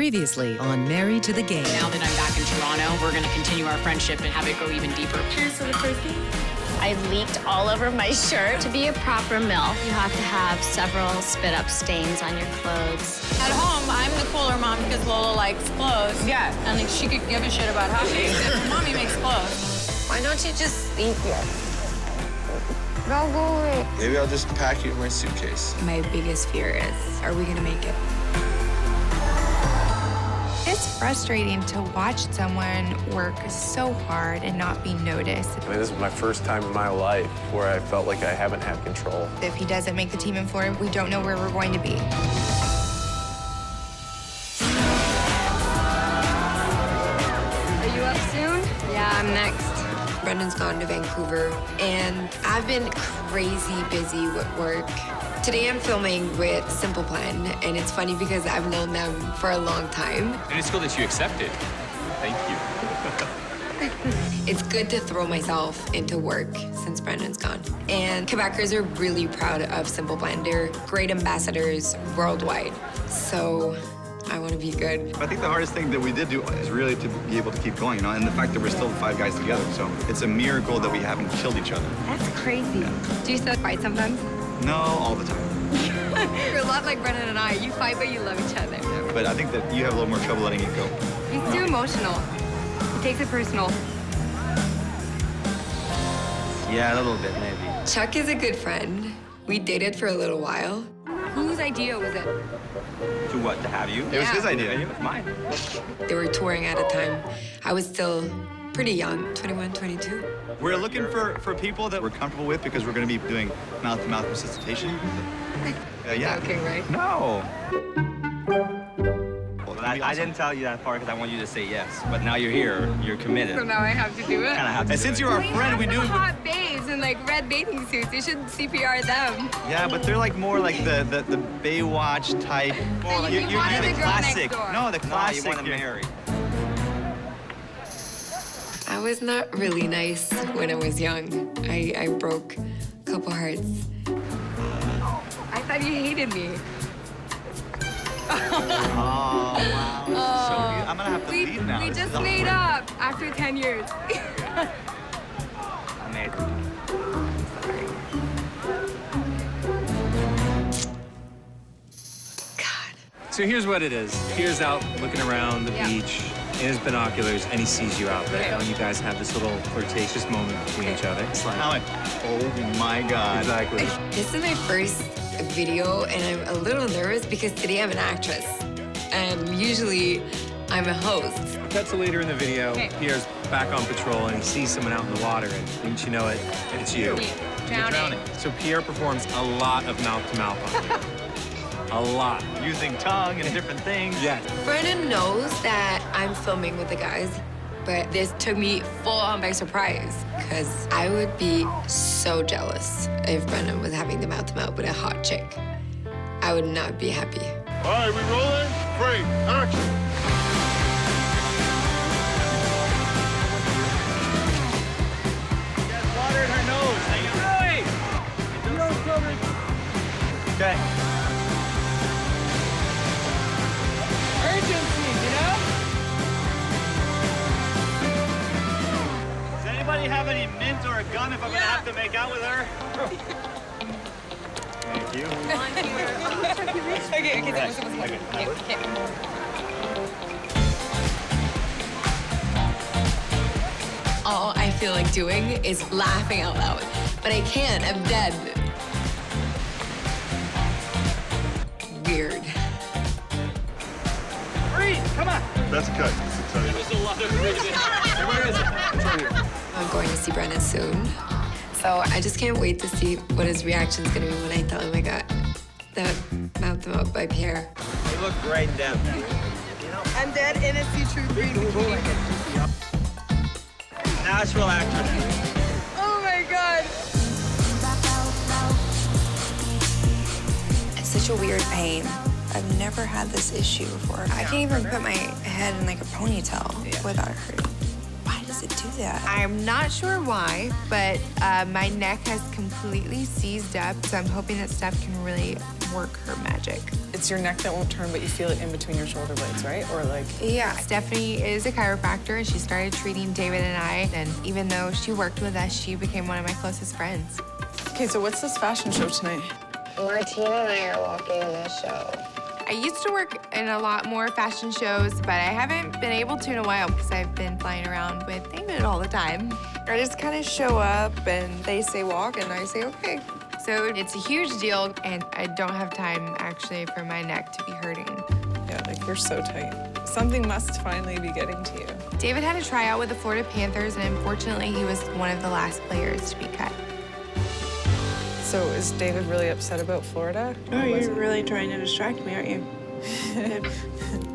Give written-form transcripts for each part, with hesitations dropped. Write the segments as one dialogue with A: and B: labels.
A: Previously on Married to the Game.
B: Now that I'm back in Toronto, we're going to continue our friendship and have it go even deeper.
C: Cheers to the first game.
D: I leaked all over my shirt. To be a proper MILF, you have to have several spit-up stains on your clothes.
E: At home, I'm the cooler mom because Lola likes clothes.
B: Yeah.
E: And like, she could give a shit about how she makes it. Mommy makes clothes.
D: Why don't you just sleep here?
C: Go away.
F: Maybe I'll just pack you in my suitcase.
G: My biggest fear is, are we gonna make it? It's frustrating to watch someone work so hard and not be noticed.
H: I mean, this is my first time in my life where I felt like I haven't had control.
G: If he doesn't make the team in Florida, we don't know where we're going to be.
C: Are you up soon?
G: Yeah, I'm next. Brendan's gone to Vancouver, and I've been crazy busy with work. Today I'm filming with Simple Plan, and it's funny because I've known them for a long time.
I: And it's cool that you accepted. Thank you.
G: It's good to throw myself into work since Brendan's gone. And Quebecers are really proud of Simple Plan. They're great ambassadors worldwide. So I want to be good.
J: I think the hardest thing that we did do is really to be able to keep going, you know, and the fact that we're still 5 guys together. So it's a miracle that we haven't killed each other.
C: That's crazy.
J: Yeah.
C: Do you still fight sometimes?
J: No, all the time.
C: You're a lot like Brendan and I. You fight, but you love each other.
J: Yeah, but I think that you have a little more trouble letting it go.
C: He's too emotional. He takes it personal.
F: Yeah, a little bit, maybe.
G: Chuck is a good friend. We dated for a little while.
C: Whose idea was it?
F: To what, to have you?
J: It was his idea.
F: It was mine.
G: They were touring at a time. I was still pretty young, 21, 22.
J: We're looking for people that we're comfortable with because we're going to be doing mouth-to-mouth resuscitation. Yeah.
G: Joking, right?
J: No.
F: Well, I didn't tell you that part because I want you to say yes. But now you're here. You're committed.
C: So now I have to do it?
F: Kind of have to.
J: And since you're our friend, we do.
C: Hot babes in like red bathing suits. You should CPR them.
J: Yeah, but they're like more like the Baywatch type.
C: So you
J: You're
C: wanted
J: the
C: the girl
J: classic.
C: next door.
J: No, the classic.
F: you want to marry.
G: I was not really nice when I was young. I broke a couple hearts.
C: I thought you hated me.
J: Oh, wow. So I'm gonna have to leave now.
C: We
J: This
C: just
J: is
C: made
J: awkward.
C: up after 10 years.
G: God.
I: So here's what it is. Pierre's out looking around the beach in his binoculars, and he sees you out there. And you guys have this little flirtatious moment between each other. It's like,
J: I'm like, oh my God.
I: exactly.
G: This is my first video, and I'm a little nervous because today I'm an actress. And usually I'm a host.
I: Cut to later in the video. Pierre's back on patrol, and he sees someone out in the water, and wouldn't you know it, it's you.
J: You're drowning.
I: So Pierre performs a lot of mouth-to-mouth on you. A lot.
J: Using tongue and different things.
I: Yeah.
G: Brendan knows that I'm filming with the guys, but this took me full on by surprise because I would be so jealous if Brendan was having the mouth-to-mouth with a hot chick. I would not be happy.
H: All right, we rolling? Great, action.
J: Got water in her nose. Okay.
B: Urgency, you know?
J: Does anybody have any mint or a gun if I'm gonna have to make out with her? Thank you.
G: All I feel like doing is laughing out loud, but I can't, I'm dead. Weird.
J: Come on.
H: That's a cut.
J: Where is it?
G: I'm going to see Brendan soon, so I just can't wait to see what his reaction is going to be when I tell him I got the mouth-to-mouth by Pierre.
F: You look great in depth.
E: I'm dead in a see-through green bikini.
F: Nashville actress.
E: Oh my God.
G: It's such a weird pain. I've never had this issue before. I can't even put my head in like a ponytail without it hurting. Why does it do that? I'm not sure why, but my neck has completely seized up, so I'm hoping that Steph can really
C: work her magic.
E: It's your neck that won't turn, but you feel it in between your shoulder blades, right? Or like...
C: Yeah, Stephanie is a chiropractor, and she started treating David and I, and even though she worked with us, she became one of my closest friends.
E: Okay, so what's this fashion show tonight?
G: Martina and I are walking in this show.
C: I used to work in a lot more fashion shows, but I haven't been able to in a while because I've been flying around with David all the time. I just kind of show up, and they say walk, and I say okay. So it's a huge deal, and I don't have time, actually, for my neck to be hurting.
E: Yeah, like you're so tight. Something must finally be getting to you.
C: David had a tryout with the Florida Panthers, and unfortunately, he was one of the last players to be cut.
E: So is David really upset about Florida?
K: Oh, you're really trying to distract me, aren't you?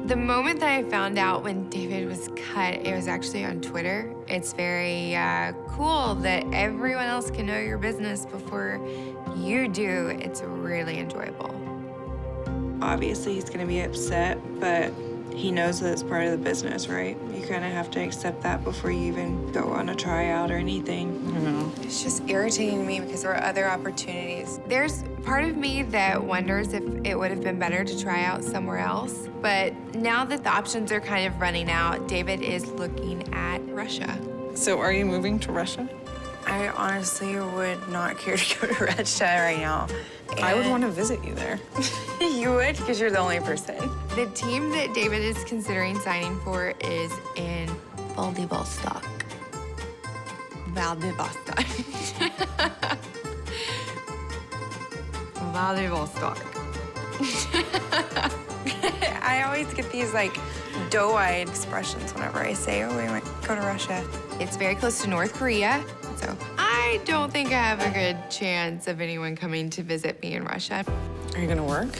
C: The moment that I found out when David was cut, it was actually on Twitter. It's very cool that everyone else can know your business before you do. It's really enjoyable.
K: Obviously, he's gonna be upset, but he knows that it's part of the business, right? You kind of have to accept that before you even go on a tryout or anything.
E: I know.
C: It's just irritating to me because there are other opportunities. There's part of me that wonders if it would have been better to try out somewhere else. But now that the options are kind of running out, David is looking at Russia.
E: So are you moving to Russia?
K: I honestly would not care to go to Russia right now.
E: I would want to visit you there.
K: You would, because you're the only person.
C: The team that David is considering signing for is in Vladivostok. Vladivostok. Vladivostok.
K: I always get these like doe-eyed expressions whenever I say, oh, we might go to Russia.
C: It's very close to North Korea, so I don't think I have a good chance of anyone coming to visit me in Russia.
E: Are you gonna work?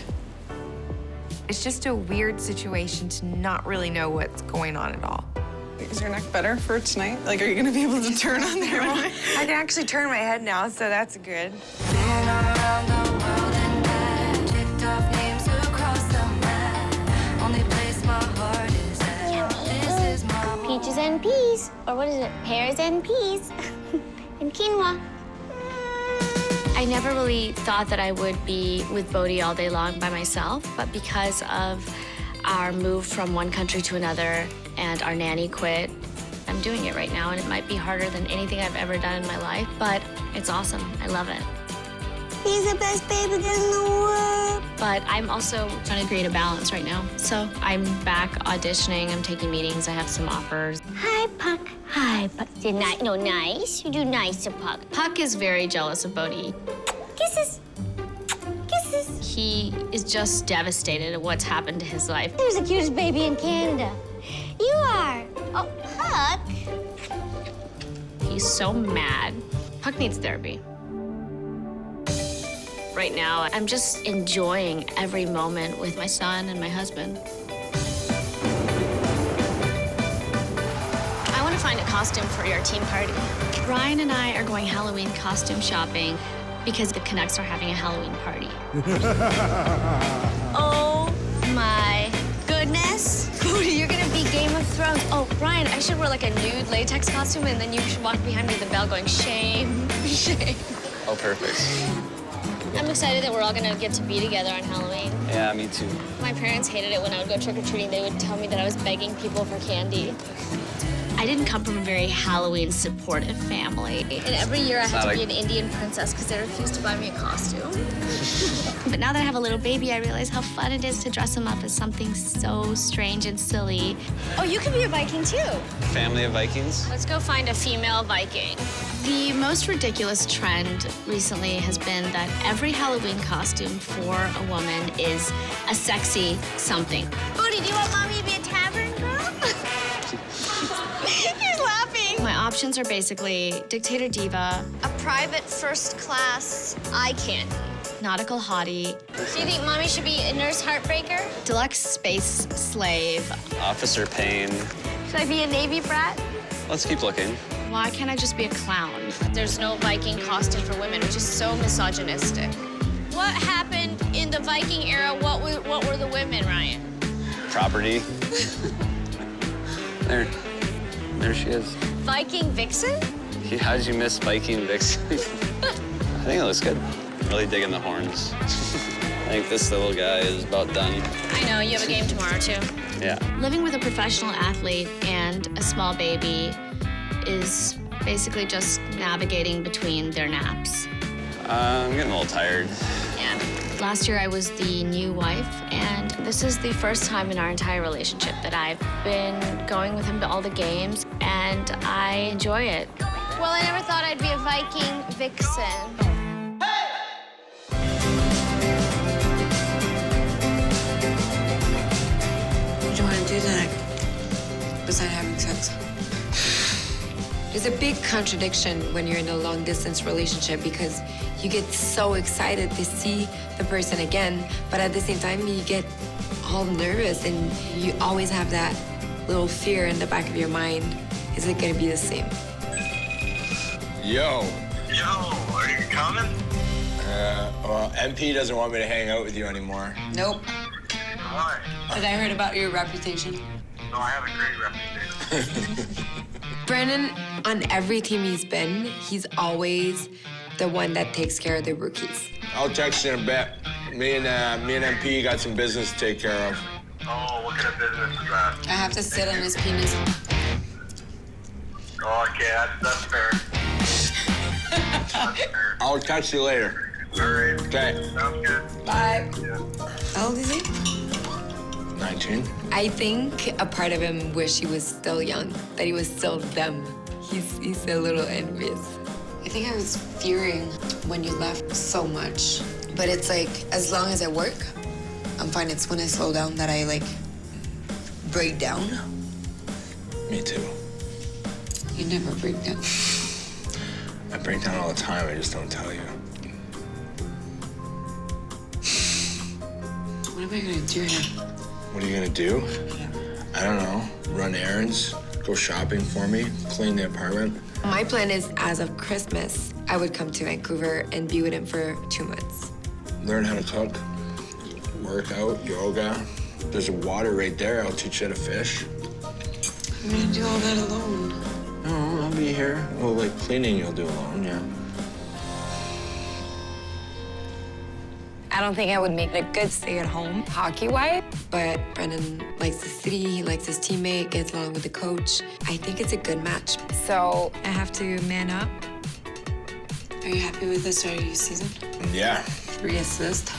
C: It's just a weird situation to not really know what's going on at all.
E: Is your neck better for tonight? Like, are you gonna be able to turn on there?
K: I can actually turn my head now, so that's good.
D: Peaches and peas. Or what is it? Pears and peas. And quinoa. I never really thought that I would be with Bodhi all day long by myself, but because of our move from one country to another and our nanny quit, I'm doing it right now, and it might be harder than anything I've ever done in my life, but it's awesome. I love it. He's the best baby in the world. But I'm also trying to create a balance right now. So I'm back auditioning, I'm taking meetings, I have some offers. Hi, Puck. Hi, Puck. You're not, no, nice. You do nice to Puck. Puck is very jealous of Bodhi. Kisses. Kisses. He is just devastated at what's happened to his life. There's the cutest baby in Canada. You are. Oh, Puck. He's so mad. Puck needs therapy. Right now, I'm just enjoying every moment with my son and my husband. I want to find a costume for your team party. Ryan and I are going Halloween costume shopping because the Canucks are having a Halloween party. Oh my goodness. Bodhi, you're gonna be Game of Thrones. Oh, Ryan, I should wear like a nude latex costume and then you should walk behind me with the bell going, shame, shame.
F: Oh, perfect.
D: I'm excited that we're all gonna get to be together on Halloween.
F: Yeah, me too.
D: My parents hated it when I would go trick-or-treating. They would tell me that I was begging people for candy. I didn't come from a very Halloween supportive family. And every year I had to be an Indian princess because they refused to buy me a costume. But now that I have a little baby, I realize how fun it is to dress him up as something so strange and silly. Oh, you could be a Viking too.
F: Family of Vikings?
D: Let's go find a female Viking. The most ridiculous trend recently has been that every Halloween costume for a woman is a sexy something. Bodhi, do you want mommy to be a tavern girl? He's laughing. My options are basically dictator diva, a private first class eye candy, nautical hottie. Do you think mommy should be a nurse heartbreaker? Deluxe space slave.
F: Officer Payne.
D: Should I be a Navy brat?
F: Let's keep looking.
D: Why can't I just be a clown? There's no Viking costume for women, which is so misogynistic. What happened in the Viking era? What were the women, Ryan?
F: Property. There she is.
D: Viking vixen?
F: Yeah, how did you miss Viking Vixen? I think it looks good. Really digging the horns.
L: I think this little guy is about done.
D: I know, you have a game tomorrow, too.
L: Yeah.
D: Living with a professional athlete and a small baby is basically just navigating between their naps.
L: I'm getting a little tired.
D: Yeah. Last year I was the new wife, and this is the first time in our entire relationship that I've been going with him to all the games, and I enjoy it.
M: Well, I never thought I'd be a Viking vixen.
G: What do you want to do tonight? Besides having sex? There's a big contradiction when you're in a long-distance relationship because you get so excited to see the person again, but at the same time, you get all nervous and you always have that little fear in the back of your mind. Is it going to be the same?
N: Yo.
O: Yo, are you coming?
N: Well, MP doesn't want me to hang out with you anymore.
G: Nope.
O: Why?
G: But I heard about your reputation.
O: No, I have a great reputation.
G: Brennan, on every team he's been, he's always the one that takes care of the rookies.
N: I'll text you in a bit. Me and MP got some business to take care of.
O: Oh, what kind of business is that?
G: I have to sit on his penis.
O: Oh, okay, that's fair. That's fair.
N: I'll text you later.
O: All right.
N: Okay.
O: Sounds good.
G: Bye.
O: Yeah.
G: How old is he?
N: 19.
G: I think a part of him wished he was still young, that he was still them. He's a little envious. I think I was fearing when you left so much. But it's like, as long as I work, I'm fine. It's when I slow down that I, like, break down.
N: Me too.
G: You never break down.
N: I break down all the time, I just don't tell you.
G: What am I gonna do now?
N: What are you gonna do? I don't know. Run errands, go shopping for me, clean the apartment.
G: My plan is, as of Christmas, I would come to Vancouver and be with him for 2 months.
N: Learn how to cook, work out, yoga. There's a water right there. I'll teach you how to fish.
G: I'm gonna do all that alone.
N: No, I'll be here. Well, like cleaning you'll do alone, yeah.
G: I don't think I would make a good stay-at-home hockey-wise, but Brennan likes the city, he likes his teammate, gets along with the coach. I think it's a good match. So I have to man up. Are you happy with the start of your season?
N: Yeah.
G: 3 assists.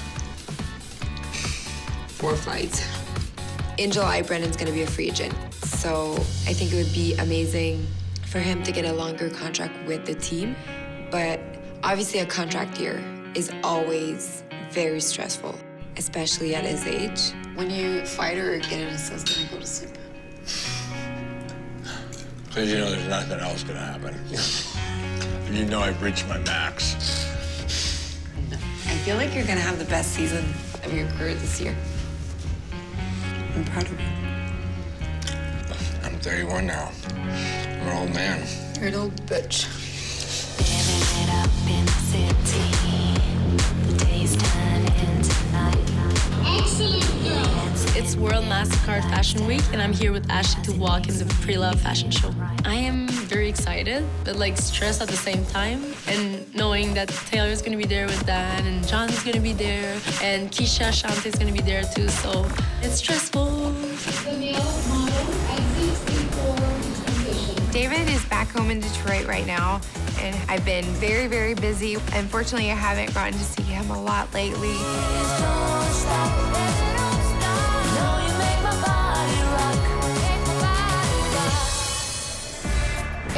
G: 4 fights. In July, Brennan's gonna be a free agent. So I think it would be amazing for him to get a longer contract with the team. But obviously a contract year is always very stressful, especially at his age. When you fight or get an assist and go to sleep.
N: Because you know there's nothing else gonna happen. You know I've reached my max.
G: I feel like you're gonna have the best season of your career this year. I'm proud of you.
N: I'm 31 now. I'm an old man.
G: You're an old bitch.
P: Living it up in the city. The days turn into night. Excellent, girl.
Q: It's World MasterCard Fashion Week, and I'm here with Ashley to walk in the pre-love fashion show. I am very excited, but like stressed at the same time. And knowing that Taylor's gonna be there with Dan, and John's gonna be there, and Keisha Shantae's gonna be there too, so it's stressful.
M: The male model exits before transition.
C: David is back home in Detroit right now, and I've been very, very busy. Unfortunately, I haven't gotten to see him a lot lately.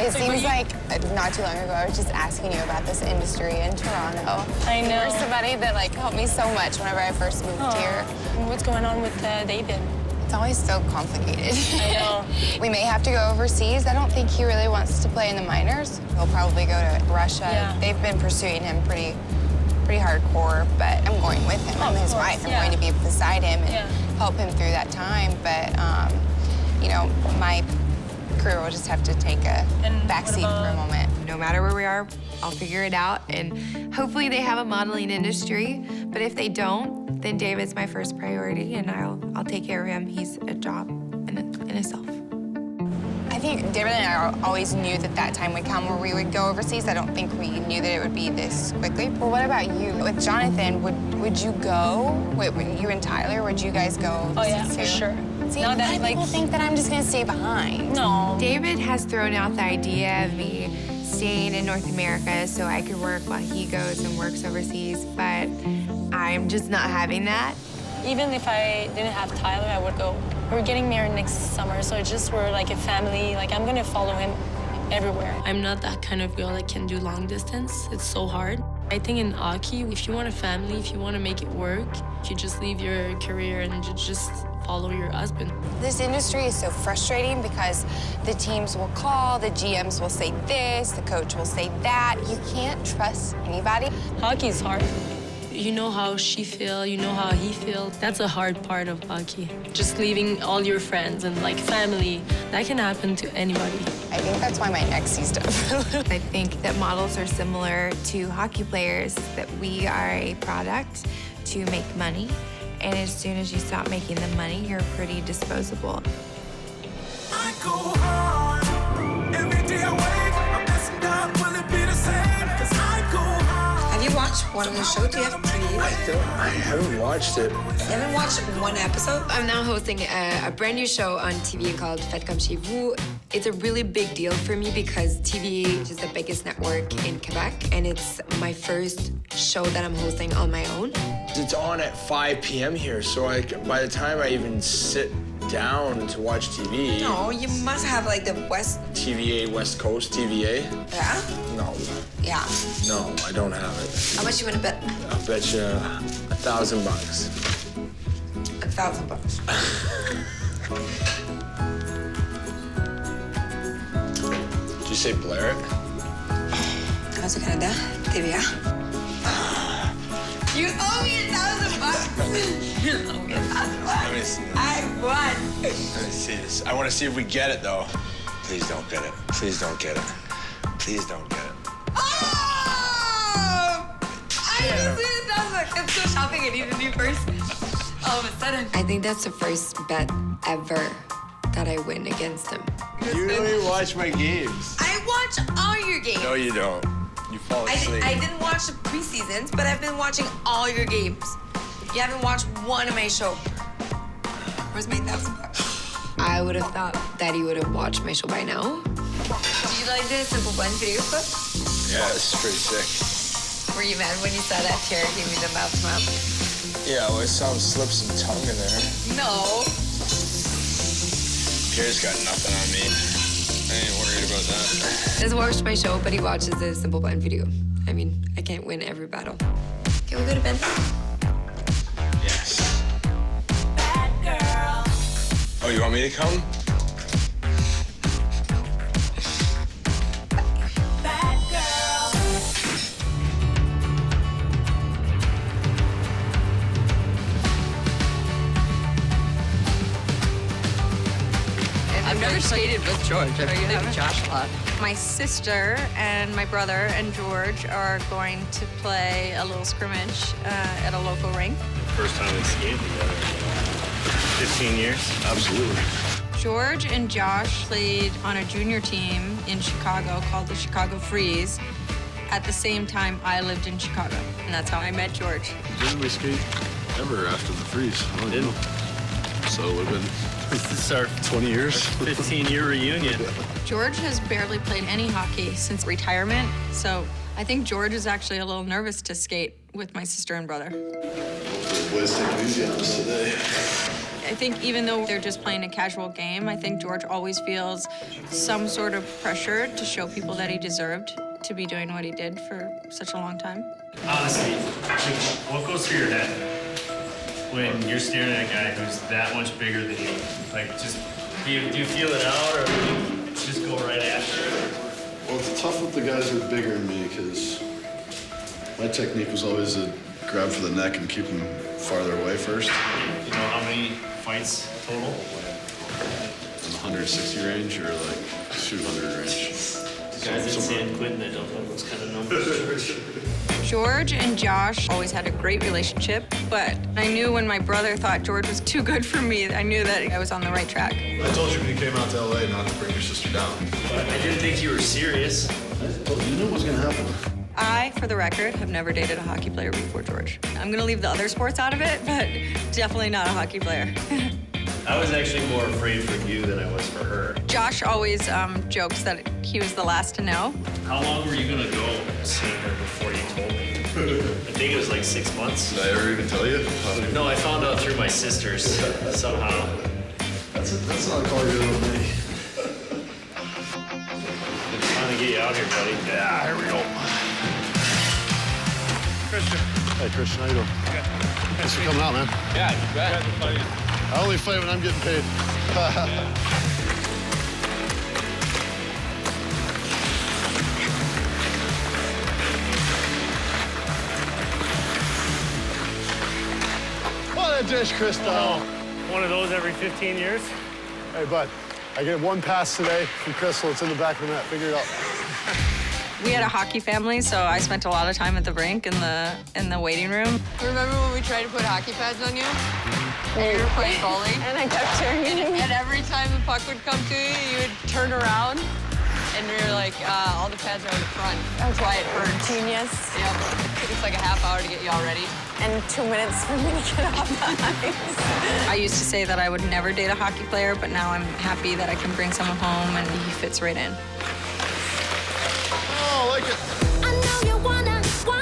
R: It seems like not too long ago, I was just asking you about this industry in Toronto.
E: I know.
R: You were somebody that helped me so much whenever I first moved here.
E: What's going on with David?
R: It's always so complicated.
E: I know.
R: We may have to go overseas. I don't think he really wants to play in the minors. He'll probably go to Russia.
E: Yeah.
R: They've been pursuing him pretty hardcore, but I'm going with him. I'm his wife. I'm going to be beside him and help him through that time. But, my career will just have to take a backseat for a moment.
C: No matter where we are, I'll figure it out, and hopefully they have a modeling industry. But if they don't, then David's my first priority, and I'll take care of him. He's a job in itself.
R: I think David and I always knew that time would come where we would go overseas. I don't think we knew that it would be this quickly. Well, what about you? With Jonathan, would you go? Wait, you and Tyler, would you guys go?
Q: Oh, yeah,
R: too?
Q: for sure.
R: See, a lot of people think that I'm just gonna stay behind.
Q: No.
C: David has thrown out the idea of me staying in North America so I could work while he goes and works overseas, but I'm just not having that.
Q: Even if I didn't have Tyler, I would go. We're getting married next summer, so it's just we're like a family. Like, I'm gonna follow him everywhere. I'm not that kind of girl that can do long distance. It's so hard. I think in hockey, if you want a family, if you want to make it work, you just leave your career and you just follow your husband.
R: This industry is so frustrating because the teams will call, the GMs will say this, the coach will say that. You can't trust anybody.
Q: Hockey's hard. You know how she feels, you know how he feels. That's a hard part of hockey. Just leaving all your friends and like family, that can happen to anybody.
R: I think that's why my ex sees stuff.
C: I think that models are similar to hockey players, that we are a product to make money. And as soon as you stop making the money, you're pretty disposable.
P: I go hard. Every day I wake, I'm asking God, will it be the same? 'Cause I go hard.
G: Have you watched one of the shows? Do you have TV?
N: I haven't watched it.
G: You haven't watched one episode? I'm now hosting a brand new show on TV called Faites comme chez vous. It's a really big deal for me because TV is the biggest network in Quebec, and it's my first show that I'm hosting on my own.
N: It's on at 5 p.m. here, so by the time I even sit down to watch TV...
G: No, you must have like the West...
N: TVA, West Coast TVA?
G: Yeah?
N: No.
G: Yeah.
N: No, I don't have it.
G: How much you want to bet?
N: I'll bet you $1,000.
G: $1,000.
N: Did you say Blair it?
G: How's it Canada? TVA. You owe me $1,000. You owe me $1,000.
N: Let me see this.
G: I won.
N: Let me see this. I want to see if we get it, though. Please don't get it. Please don't get it. Please don't get it.
G: Oh! I just win $1,000. Let's go shopping. I need a new purse. All of a sudden. I think that's the first bet ever that I win against him.
N: You don't even watch my games.
G: I watch all your games.
N: No, you don't. You fall asleep.
G: I didn't watch the preseasons, but I've been watching all your games. You haven't watched one of my shows. Where's my $1,000? I would have thought that he would have watched my show by now. Do you like the Simple Blend video clip?
N: Yeah, this is pretty sick.
G: Were you mad when you saw that Tara gave me the mouth to mouth?
N: Yeah, well, I saw him slip some tongue in there.
G: No.
N: Pierre's got nothing on me. I ain't worried about that.
G: He doesn't watch my show, but he watches the Simple Blend video. I mean, I can't win every battle. Can we go to bed?
N: Yes. Bad girl. Oh, you want me to come?
P: Bad girl.
E: I've never skated with George. I've played with Josh a lot.
S: My sister and my brother and George are going to play a little scrimmage at a local rink.
I: First time we skated together. 15 years? Absolutely.
S: George and Josh played on a junior team in Chicago called the Chicago Freeze at the same time I lived in Chicago. And that's how I met George.
T: Didn't we skate ever after the freeze? I don't know. So it would have been
I: This is our
T: 20 years.
I: 15-year reunion.
S: George has barely played any hockey since retirement, so I think George is actually a little nervous to skate with my sister and brother.
T: The boys take it easy on us today.
S: I think even though they're just playing a casual game, I think George always feels some sort of pressure to show people that he deserved to be doing what he did for such a long time.
I: Honestly, what goes through your head when you're staring at a guy who's that much bigger than you? Like, just, do you feel it out, or do you just go right after it?
T: Well, it's tough with the guys who are bigger than me because my technique was always to grab for the neck and keep them farther away first.
I: You know how many fights total?
T: In the 160 range or like 200 range.
I: Guys in San Quentin that don't have those kind of numbers.
S: George and Josh always had a great relationship, but I knew when my brother thought George was too good for me, I knew that I was on the right track.
T: I told you when you came out to LA not to bring your sister down.
I: But I didn't think you were serious.
T: You knew what was gonna happen.
S: I, for the record, have never dated a hockey player before George. I'm gonna leave the other sports out of it, but definitely not a hockey player.
I: I was actually more afraid for you than I was for her.
S: Josh always jokes that he was the last to know.
I: How long were you gonna go seeing her before you told me? I think it was like 6 months.
T: Did I ever even tell you?
I: No, I found out through my sisters somehow.
T: That's not a call you're doing with me.
I: It's trying to get you out here, buddy.
T: Yeah, here we go. Christian. Hey, Christian, how you doing? Good. Thanks for coming out, man.
L: Yeah, you bet.
T: I only fight when I'm getting paid. What a dish, Crystal.
I: One of those every 15 years?
T: Hey, bud, I get one pass today from Crystal. It's in the back of the net. Figure it out.
S: We had a hockey family, so I spent a lot of time at the rink in the waiting room.
G: Remember when we tried to put hockey pads on you? And you were playing goalie?
M: And I kept turning.
G: And every time the puck would come to you, you would turn around, and we were like, all the pads are in the front. That's why it hurt.
M: Genius.
G: Yep. It took us like a half hour to get you all ready.
M: And 2 minutes for me to get off the ice.
S: I used to say that I would never date a hockey player, but now I'm happy that I can bring someone home and he fits right in.
T: Oh, I like it.
P: I know you wanna say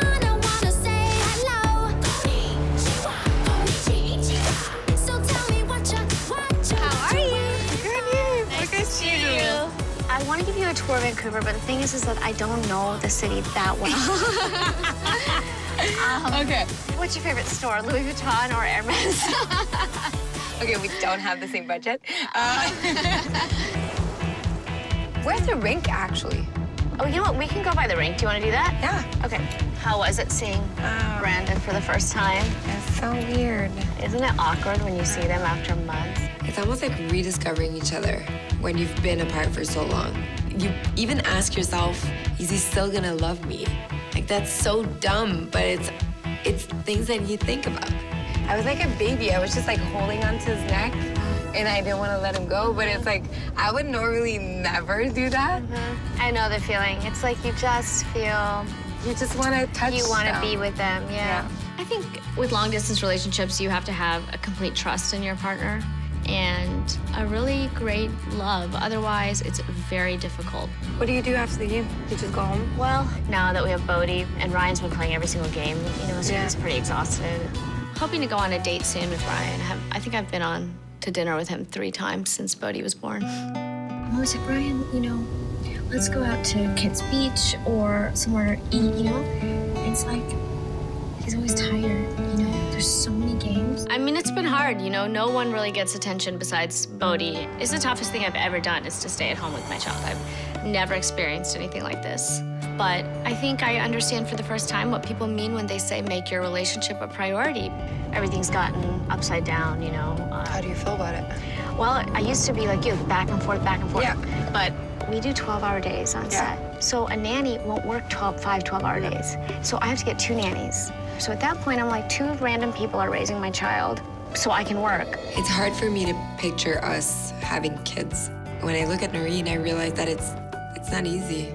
P: hello. So tell me what you
M: How are you?
P: Good.
M: Nice to see you. I want to give you a tour of Vancouver, but the thing is that I don't know the city that well.
G: Okay.
M: What's your favorite store, Louis Vuitton or Hermes?
G: Okay, we don't have the same budget. Where's the rink, actually?
M: Oh, you know what? We can go by the rink. Do you want to do that?
G: Yeah.
M: Okay. How was it seeing Brandon for the first time?
G: It's so weird.
M: Isn't it awkward when you see them after months?
G: It's almost like rediscovering each other when you've been apart for so long. You even ask yourself, is he still gonna love me? Like, that's so dumb, but it's things that you think about. I was like a baby. I was just like holding onto his neck, and I didn't want to let him go, but it's like, I would normally never do that.
M: I know the feeling. It's like you just feel...
G: You just want to touch
M: You want to
G: them.
M: be with them, yeah. I think with long-distance relationships, you have to have a complete trust in your partner and a really great love. Otherwise, it's very difficult.
G: What do you do after the game? You just go home?
M: Well, now that we have Bodie, and Ryan's been playing every single game, you know, so he's pretty exhausted. Hoping to go on a date soon with Ryan. I think I've been on to dinner with him 3 times since Bodie was born. I'm always like, Ryan, you know, let's go out to Kids Beach or somewhere to eat, you know? And it's like, he's always tired, you know? There's so many games. I mean, it's been hard, you know? No one really gets attention besides Bodie. It's the toughest thing I've ever done is to stay at home with my child. I've never experienced anything like this. But I think I understand for the first time what people mean when they say make your relationship a priority. Everything's gotten upside down, you know?
G: How do you feel about it?
M: Well, I used to be like you, back and forth, back and forth.
G: Yeah.
M: But we do 12-hour days on set. So a nanny won't work 5 12-hour days. So I have to get 2 nannies. So at that point, I'm like, 2 random people are raising my child so I can work.
G: It's hard for me to picture us having kids. When I look at Noreen, I realize that it's not easy.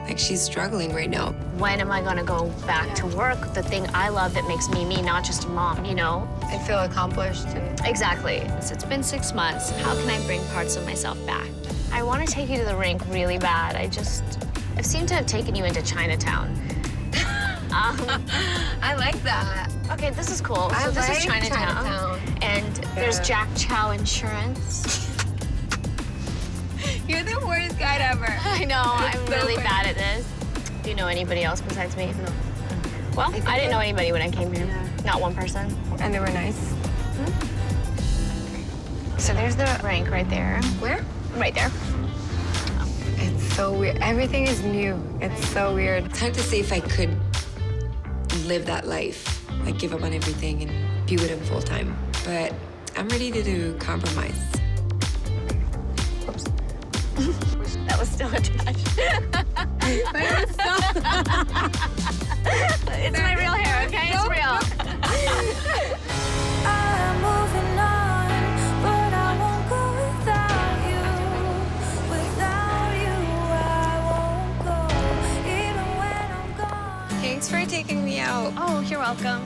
G: Like, she's struggling right now.
M: When am I gonna go back to work? The thing I love that makes me not just a mom, you know?
G: I feel accomplished.
M: Exactly. So it's been 6 months. How can I bring parts of myself back? I want to take you to the rink really bad. I've seemed to have taken you into Chinatown.
G: I like that.
M: Okay, this is cool.
G: I
M: So this
G: like
M: is Chinatown. And there's Jack Chow Insurance.
G: You're the worst guide ever.
M: I know, I'm
G: so
M: really
G: funny.
M: bad at this. Do you know anybody else besides me? No. Well, I didn't know anybody when I came here. Not one person.
G: And they were nice.
M: So there's the rink right there.
G: Where?
M: Right there.
G: It's so weird. Everything is new. It's so weird. It's hard to say if I could live that life, like give up on everything and be with him full time. But I'm ready to do compromise.
M: Oops. That was still attached. It's my real hair, okay? It's real.
P: I'm moving on, but I won't go without you. Without you, I won't go, even when I'm gone.
R: Thanks for taking me out.
M: Oh, you're welcome.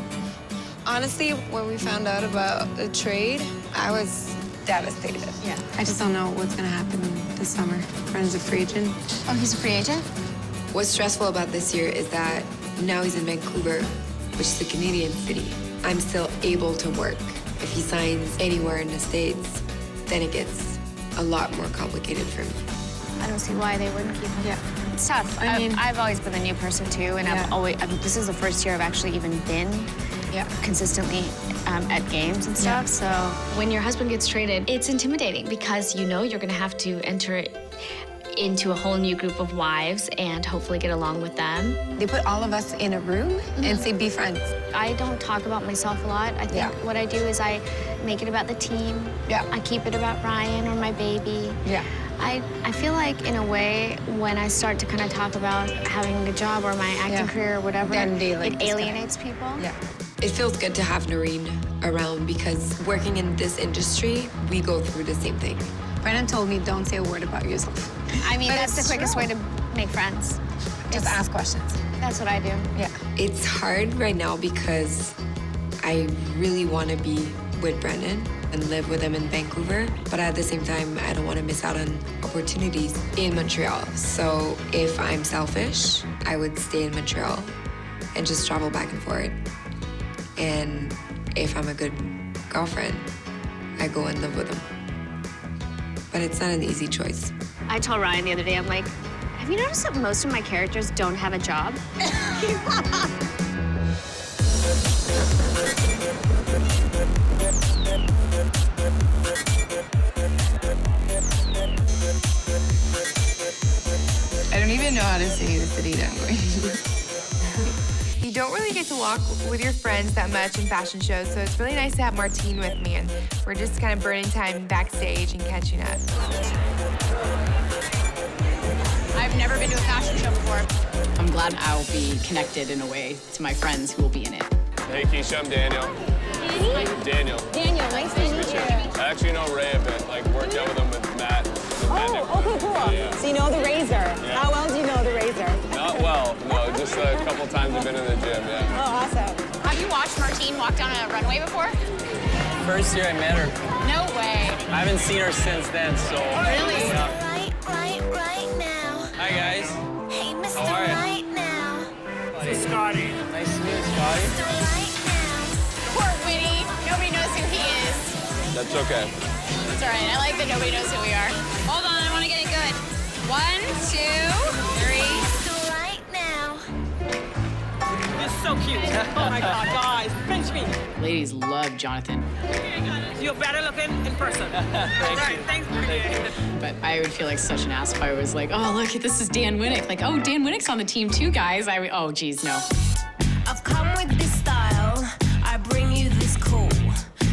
R: Honestly, when we found out about the trade, I was devastated.
G: Yeah. I just don't know what's gonna happen this summer. Brennan's a free agent.
R: Oh, he's a free agent? What's stressful about this year is that now he's in Vancouver, which is a Canadian city. I'm still able to work. If he signs anywhere in the States, then it gets a lot more complicated for me.
M: I don't see why they wouldn't keep him.
R: Yeah.
M: It's tough. I mean, I've always been a new person too, and this is the first year I've actually even been consistently at games and stuff. So when your husband gets traded, it's intimidating because you know you're gonna have to enter into a whole new group of wives and hopefully get along with them.
R: They put all of us in a room and say, be friends.
M: I don't talk about myself a lot. I think what I do is I make it about the team.
R: Yeah.
M: I keep it about Ryan or my baby.
R: Yeah.
M: I feel like, in a way, when I start to kind of talk about having a job or my acting career or whatever,
R: Then they,
M: it alienates people.
R: Yeah. It feels good to have Noreen around because working in this industry, we go through the same thing. Brennan told me don't say a word about yourself.
M: I mean,
R: But
M: that's the
R: it's
M: quickest
R: true.
M: way to make friends.
R: Just ask questions.
M: That's what I do.
R: Yeah. It's hard right now because I really want to be with Brennan and live with him in Vancouver, but at the same time, I don't want to miss out on opportunities in Montreal. So if I'm selfish, I would stay in Montreal and just travel back and forth. And if I'm a good girlfriend, I go and live with him. But it's not an easy choice.
M: I told Ryan the other day, I'm like, have you noticed that most of my characters don't have a job?
C: I don't even know how to say the city that I'm going to. You don't really get to walk with your friends that much in fashion shows, so it's really nice to have Martine with me, and we're just kind of burning time backstage and catching up.
B: I've never been to a fashion show before. I'm glad I'll be connected in a way to my friends who will be in it.
H: Hey, Keisha, I'm Daniel. Daniel.
M: Daniel, nice to meet you.
H: I actually know Ray a bit, like worked out with him with Matt.
U: Okay, cool.
H: Yeah.
U: So you know the razor.
H: Yeah.
U: How well do you know the razor?
H: Not well, no, just a couple times I've been in the gym, yeah.
U: Oh, awesome.
B: Have you watched Martine walk down a runway before?
V: First year I met her.
B: No way.
V: I haven't seen her since then, so.
B: Really?
V: Yeah.
P: Right now.
V: Hi, guys.
P: Hey, Mr.
V: How are you?
P: Right now.
V: This is Scotty. Nice to meet you, Scotty.
B: Poor Winnie. Nobody knows who he is.
H: That's okay.
B: It's all right. I like that nobody knows who we are. Hold on. I want to get it good. 1, 2, 3.
P: Right now.
U: You're so cute. Oh my God, guys, pinch me.
B: Ladies love Jonathan.
U: You're better looking in person. Thanks,
B: But I would feel like such an ass if I was like, oh, look, this is Dan Winnick. Like, oh, Dan Winnick's on the team too, guys. Oh, geez, no.
P: I've come with this style. I bring you this cool.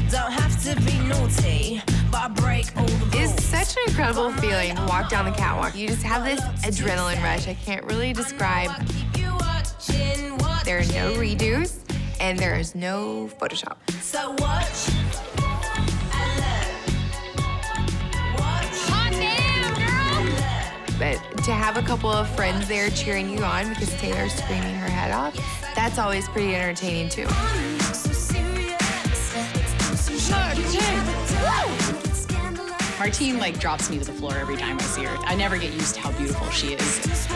P: Don't have to be naughty, but I break all the rules.
C: It's such an incredible feeling to walk down the catwalk. You just have this adrenaline rush. I can't really describe. There are no redos, and there is no Photoshop.
P: So watch and
B: Hot damn, girl!
C: But to have a couple of friends there cheering you on because Taylor's screaming her head off, that's always pretty entertaining too.
B: Martine, like, drops me to the floor every time I see her. I never get used to how beautiful she is.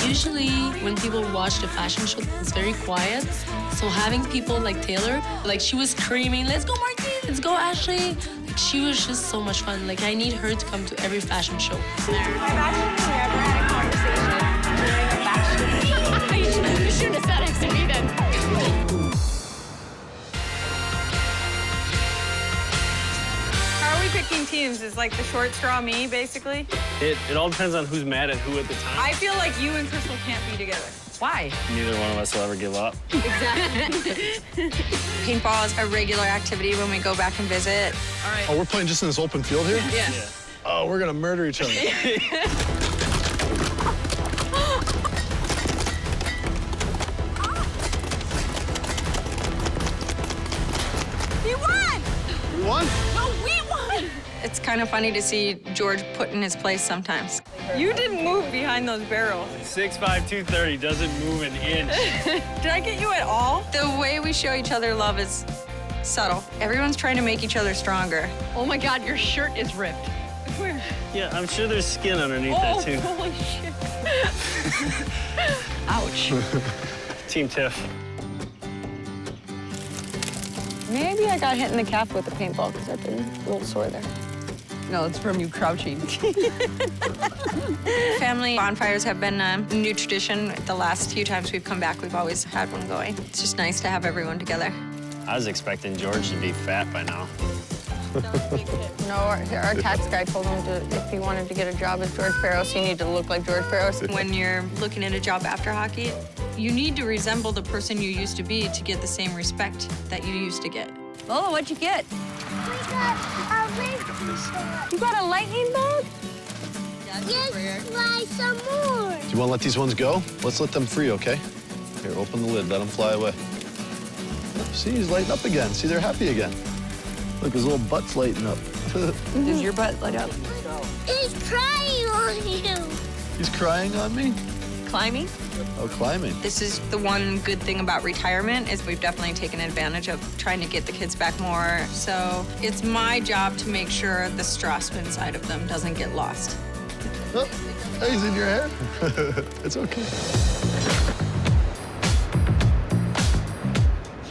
Q: Usually, when people watch the fashion show, it's very quiet. So having people like Taylor, like she was screaming, "Let's go, Martine! Let's go, Ashley!" Like she was just so much fun. Like I need her to come to every fashion show.
B: You shouldn't have sat next to me then.
S: How are we picking teams? Is like the short straw me, basically?
I: It all depends on who's mad at who at the time.
S: I feel like you and Crystal can't be together. Why?
I: Neither one of us will ever give up.
S: Exactly. Paintball is a regular activity when we go back and visit. All right.
T: Oh, we're playing just in this open field here?
S: Yeah.
T: Oh, we're gonna murder each other.
S: He won!
T: We won?
S: No, we won! It's kind of funny to see George put in his place sometimes. You didn't move behind those barrels.
I: 6'5", 230 doesn't move an inch.
S: Did I get you at all? The way we show each other love is subtle. Everyone's trying to make each other stronger.
A: Oh my God, your shirt is ripped.
S: Where?
I: Yeah, I'm sure there's skin underneath that too.
S: Holy shit.
A: Ouch.
I: Team Tiff.
Q: Maybe I got hit in the calf with a paintball because I've been a little sore there.
A: No, it's from you crouching.
S: Family bonfires have been a new tradition. The last few times we've come back, we've always had one going. It's just nice to have everyone together.
I: I was expecting George to be fat by now.
Q: No, our tax guy told him if he wanted to get a job at George Peros, he needed to look like George Peros.
S: When you're looking at a job after hockey, you need to resemble the person you used to be to get the same respect that you used to get.
A: Oh, what'd you get?
Q: You got a lightning bug?
P: Just fly some more.
T: Do you want to let these ones go? Let's let them free, okay? Here, open the lid, let them fly away. See, he's lighting up again. See, they're happy again. Look, his little butt's lighting up.
A: Does your butt light up?
P: He's crying on you.
T: He's crying on me?
A: Climbing?
T: Oh, climbing.
S: This is the one good thing about retirement is we've definitely taken advantage of trying to get the kids back more. So it's my job to make sure the Strassman side of them doesn't get lost.
T: Oh, he's in your hair. It's okay.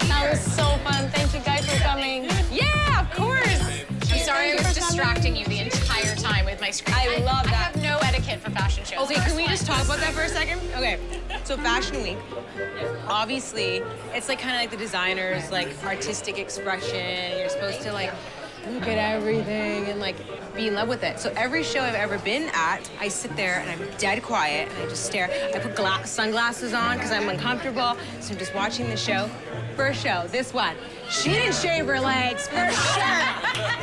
Q: That was so fun. Thank you guys for coming.
S: Yeah, of course.
B: I'm sorry I was distracting you the entire time with my screen.
A: I love that.
B: I have no etiquette for fashion shows.
A: Okay, can we just talk about that for a second? Okay, so Fashion Week, obviously, it's like kind of like the designer's like artistic expression. You're supposed to like look at everything and like be in love with it. So every show I've ever been at, I sit there and I'm dead quiet and I just stare. I put sunglasses on because I'm uncomfortable, so I'm just watching the show. First show, this one. She didn't shave her legs, for sure.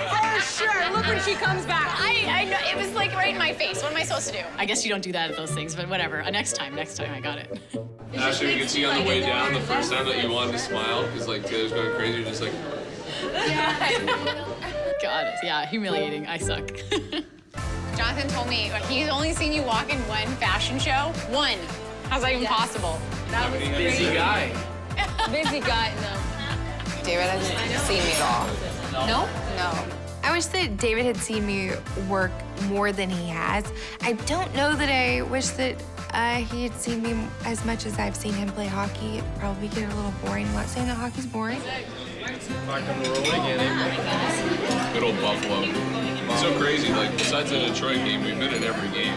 A: For sure. Look when she comes back.
B: I know, it was like right in my face. What am I supposed to do? I guess you don't do that at those things, but whatever. Next time, I got it.
J: Ashley, we can see on the way down the first time that you wanted to smile because like Taylor's going crazy. You're just like.
B: God, yeah, humiliating. I suck. Jonathan told me he's only seen you walk in one fashion show. One. How's that even possible?
A: That was
J: busy guy.
A: Busy guy, no.
R: David hasn't seen me at all.
B: No?
R: No.
C: I wish that David had seen me work more than he has. I don't know that I wish that he had seen me as much as I've seen him play hockey. It'd probably get a little boring. I'm not saying that hockey's boring.
J: Back on the road again. Good old Buffalo. It's so crazy. Like, besides the Detroit game, we've been in every game.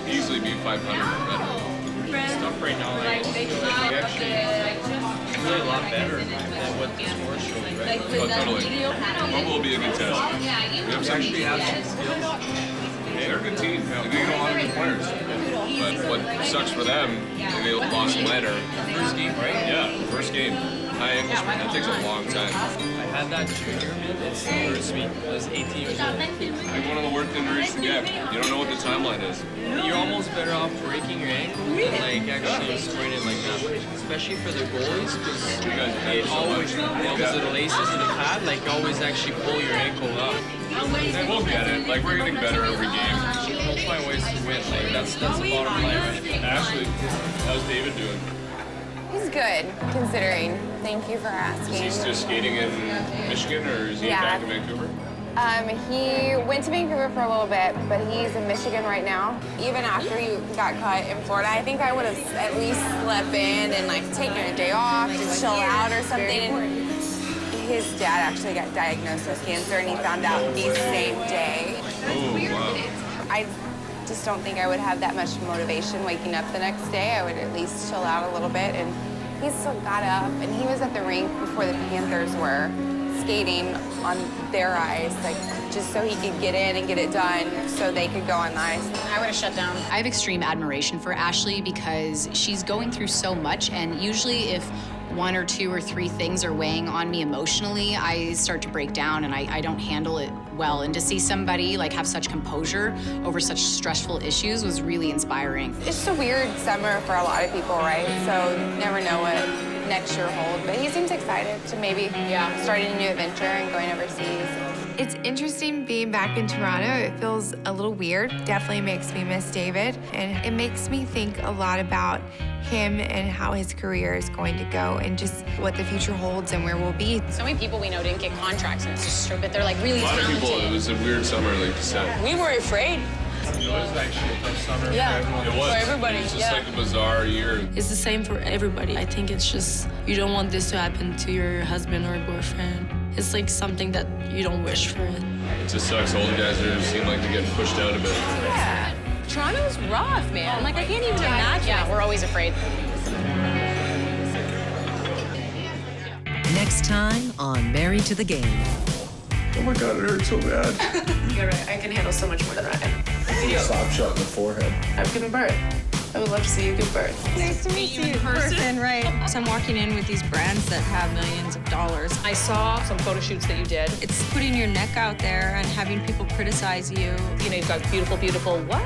J: Easily beat 500 or better.
I: It's tough right now. Like, we actually play a lot better than what the score shows, right?
J: Oh, totally. What will be a good test? We actually have some skills. They're a good team. They get a lot of good players. But what sucks for them, they lost Leonard.
I: First game, right?
J: Yeah, first game. High ankle sprain. That takes a long time.
I: I had that junior, man. It's the first week. I was 18 years old.
J: Like one of the worst injuries to get. You don't know what the timeline is.
I: You're almost better off breaking your ankle than like actually spraining it like that. Especially for the goalies, because it always, because of the laces of the pad, like you always actually pull your ankle up.
J: We'll get it. Like we're getting better every game.
I: We'll find ways to win. Like that's the bottom line, right?
J: Ashley, how's David doing?
R: He's good, considering. Thank you for
J: Is
R: asking.
J: he still skating in Michigan or is he back in Vancouver?
R: He went to Vancouver for a little bit, but he's in Michigan right now. Even after he got cut in Florida, I think I would have at least slept in and like taken a day off to chill out or something. His dad actually got diagnosed with cancer and he found out the same day.
J: Oh, wow.
R: I just don't think I would have that much motivation waking up the next day. I would at least chill out a little bit, and he still got up, and he was at the rink before the Panthers were skating on their ice, like just so he could get in and get it done so they could go on the ice.
B: I would have shut down. I have extreme admiration for Ashley because she's going through so much, and usually if 1 or 2 or 3 things are weighing on me emotionally, I start to break down and I don't handle it well. And to see somebody like have such composure over such stressful issues was really inspiring.
R: It's a weird summer for a lot of people, right? So you never know what next year holds. But he seems excited to maybe starting a new adventure and going overseas.
C: It's interesting being back in Toronto. It feels a little weird. Definitely makes me miss David. And it makes me think a lot about him and how his career is going to go and just what the future holds and where we'll be.
B: So many people we know didn't get contracts and it's just true, but they're like really talented.
J: A lot of people, it was a weird summer, like you said.
U: We were afraid.
J: It was actually a tough summer
U: Yeah,
J: for everyone. It was.
U: for everybody,
J: It was just
U: yeah.
J: like a bizarre year.
Q: It's the same for everybody. I think it's just, you don't want this to happen to your husband or boyfriend. It's like something that you don't wish for it.
J: It just sucks. Older guys seem like they're getting pushed out a bit.
A: Yeah. Toronto's rough, man. Like, I can't even imagine.
B: Yeah, we're always afraid.
F: Next time on Married to the Game.
N: Oh my God, it hurts so bad.
K: You're right. I can handle so much more than Ryan.
N: Slap shot in the forehead.
K: I've given birth. I would love to see you give birth.
S: Nice to meet you in person, right? So I'm walking in with these brands that have millions of dollars.
U: I saw some photo shoots that you did.
S: It's putting your neck out there and having people criticize you.
U: You know, you've got beautiful, beautiful, what?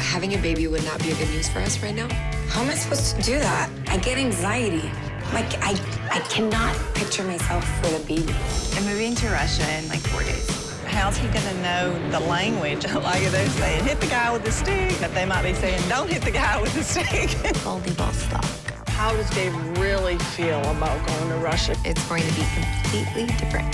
G: Having a baby would not be a good news for us right now.
W: How am I supposed to do that? I get anxiety. Like, I cannot picture myself with a baby.
X: I'm moving to Russia in like 4 days. How's he gonna know the language? Like they're saying, hit the guy with the stick, but they might be saying, don't hit the guy with the stick.
C: Goldie ball stop.
U: How does Dave really feel about going to Russia?
C: It's going to be completely different.